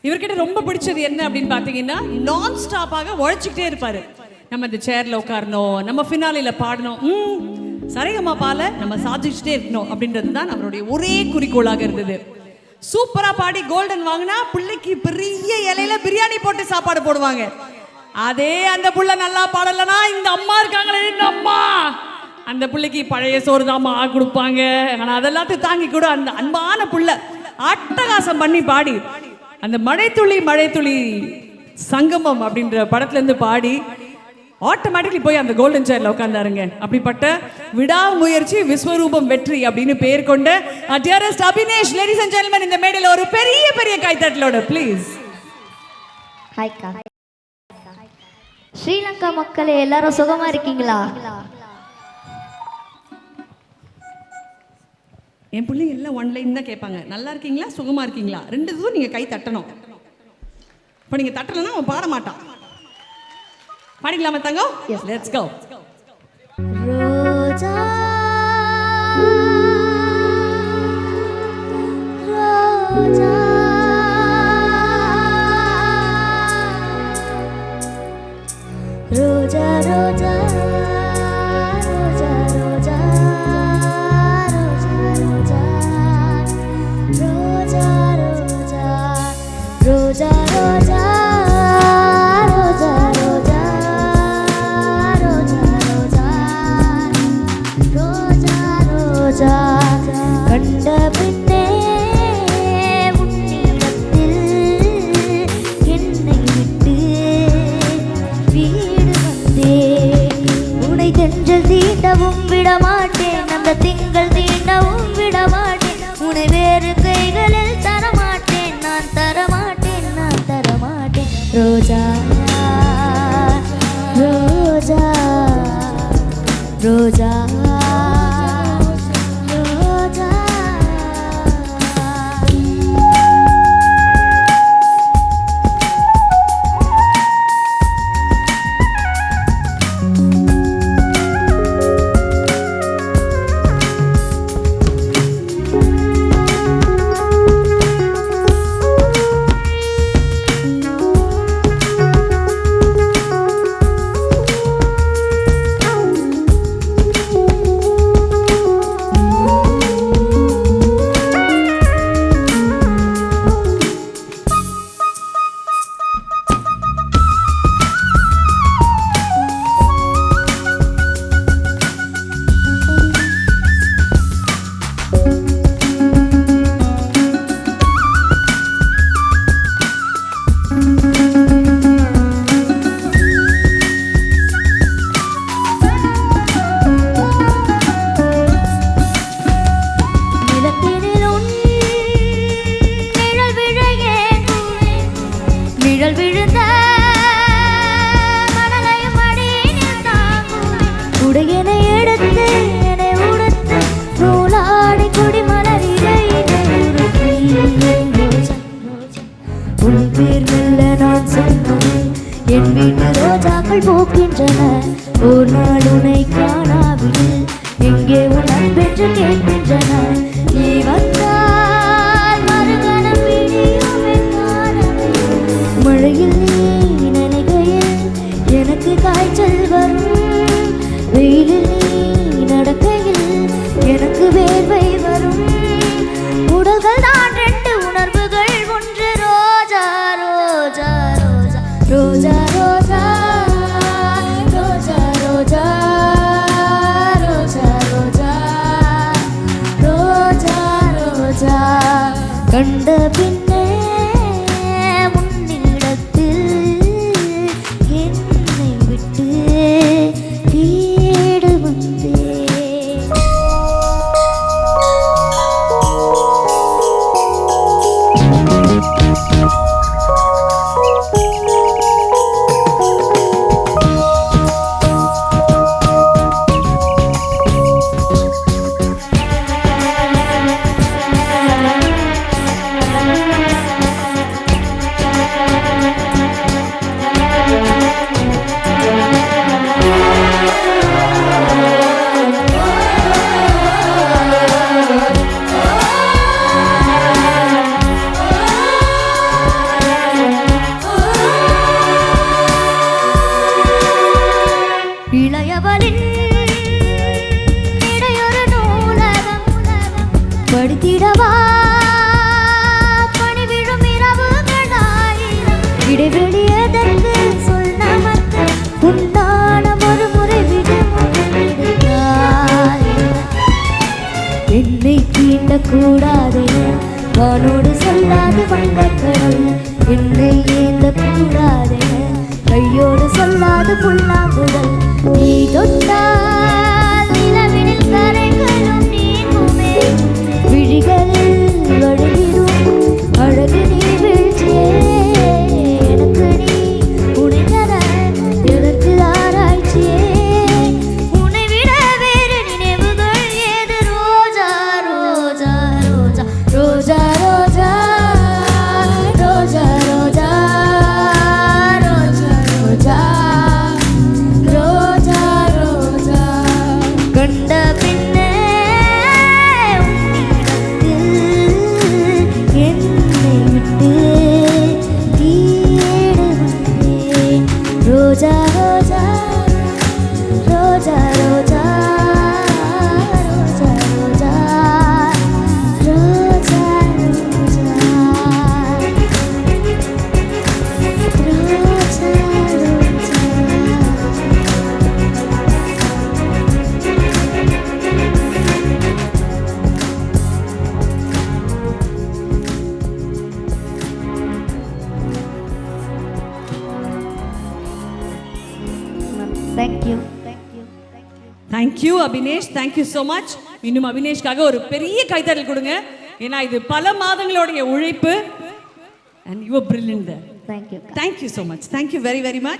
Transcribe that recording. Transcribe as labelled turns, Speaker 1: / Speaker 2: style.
Speaker 1: இவர்கிட்ட ரொம்ப பிடிச்சது என்ன அப்படின்னு பார்த்தீங்கன்னா நான் ஸ்டாப்பாக உழைச்சிக்கிட்டே இருப்பாரு. நம்ம இந்த சேர்ல உட்காரணும், நம்ம ஃபினாலில பாடணும், சரிகமா பால நம்ம சாதிச்சுட்டே இருக்கணும் அப்படின்றது தான் நம்மளுடைய ஒரே குறிக்கோளாக இருந்தது. சூப்பரா பாடி கோல்டன் வாங்கினா பிள்ளைக்கு பெரிய இலையில பிரியாணி போட்டு சாப்பாடு போடுவாங்க. அதே அந்த புள்ள நல்லா பாடலனா இந்த அம்மா இருக்காங்களே, இந்த அம்மா அந்த பிள்ளைக்கு பழைய சோறு தாம்மா கொடுப்பாங்க. ஆனால் அதெல்லாத்தையும் தாங்கி கூட அந்த அன்பான புள்ள அட்டகாசம் பண்ணி பாடி அந்த மழைத்துளி சங்கமம் அப்படின்ற படத்துலேருந்து பாடி ஆட்டோமேட்டிக்லி போய் அந்த கோல்டன் சேர்ல உட்கார்ந்தாருங்க. அப்படிப்பட்ட விடாமுயற்சி விஸ்வரூபம் வெற்றி அப்படின்னு பெயர் கொண்ட dearest Abinesh, ladies and gentlemen, இந்த மேடையில் ஒரு பெரிய பெரிய கைத்தட்டலோட ப்ளீஸ்.
Speaker 2: ஹாய்க்கா. ஸ்ரீலங்கா மக்களே எல்லாரும் சுகமா இருக்கீங்களா?
Speaker 1: என் பிள்ளைங்க எல்லாம் ஒன் லைன் தான் கேட்பாங்க, நல்லா இருக்கீங்களா சுகமா இருக்கீங்களா, ரெண்டு இதுவும் நீங்க கை தட்டணும். இப்போ நீங்க தட்டலன்னா அவன் பாட மாட்டான். பாடிக்கலாமா தங்கம்? S, let's go.
Speaker 2: ரோஜா ரோஜா ரோஜா ரோஜா கண்ட பின்னே உன்னிடத்தில் என்னை விட்டு வீடு வந்தேன். உனை தென்றல் தீண்டவும் விடமாட்டேன், அந்த திங்கள் தீண்டவும் விடமாட்டேன். உனை வேறு கைகளில் தரமாட்டேன், நான் தரமாட்டேன், நான் தரமாட்டேன். ரோஜா ரோஜா ரோஜா என் வீட்டு ரோஜாக்கள் போக்கின்றன. ஒரு நாள் உன்னை காணாவில் எங்கே உன் அன்பென்று கேட்கின்றன. நீ வந்தால் மறுகணம் விடியும் என் காணவில். மழையில் நீ நினைக்கையில் எனக்கு காய்ச்சல் வரும். வெயிலில் நீ நடக்கையில் எனக்கு வேர்வை வரும். உடல்கள் தான் ரெண்டு, உணர்வுகள் ஒன்று. ரோஜா ரோஜா ரோஜா ரோஜா ரோஜா ரோஜா ரோஜா ரோஜா ரோஜா ரோஜா கண்ட பின்னே உன்னிடத்தில் என்னை விட்டு வீடு வந்தேன். இடைவெளி எதற்கு சொல் நமக்கு உண்டான ஒரு முறை விடுத்தாய் என்னை தீண்டக்கூடாதே வானோடு சொல்லாது வங்கக்கடல் என்னை ஏந்த கூடாதே கையோடு சொல்லாது புல்லாங்குழல் நீ தொட்டால் நிலவினில் கரைகளும் நீங்குமே விழிகளில் வழுகிடும் அழகு நீ வீழ்ச்சியே எனக்கு நீ உனைத்தர எதற்கு ஆராய்ச்சியே உன்னை விட வேறு நினைவுகள் ஏது ரோஜா ரோஜா ரோஜா ரோஜா ரோஜா ரோஜா ரோஜா ரோஜா ரோஜா ரோஜா கண்ட பின்னே உன்னிடத்தில் என்னை விட்டு தேட வந்தேன் ரோஜா ரோஜா ரோஜா ரோஜா ரோஜா ரோஜா ரோஜா Thank you.
Speaker 1: Thank you Abinesh, thank you so much. இன்னும் அபினேஷ்காக ஒரு பெரிய கைத்தறல் கொடுங்க. ஏன்னா இது பல மாதங்களுடைய உழைப்பு. And you were brilliant there.
Speaker 2: Thank you.
Speaker 1: Thank you so much. Thank you very, very much.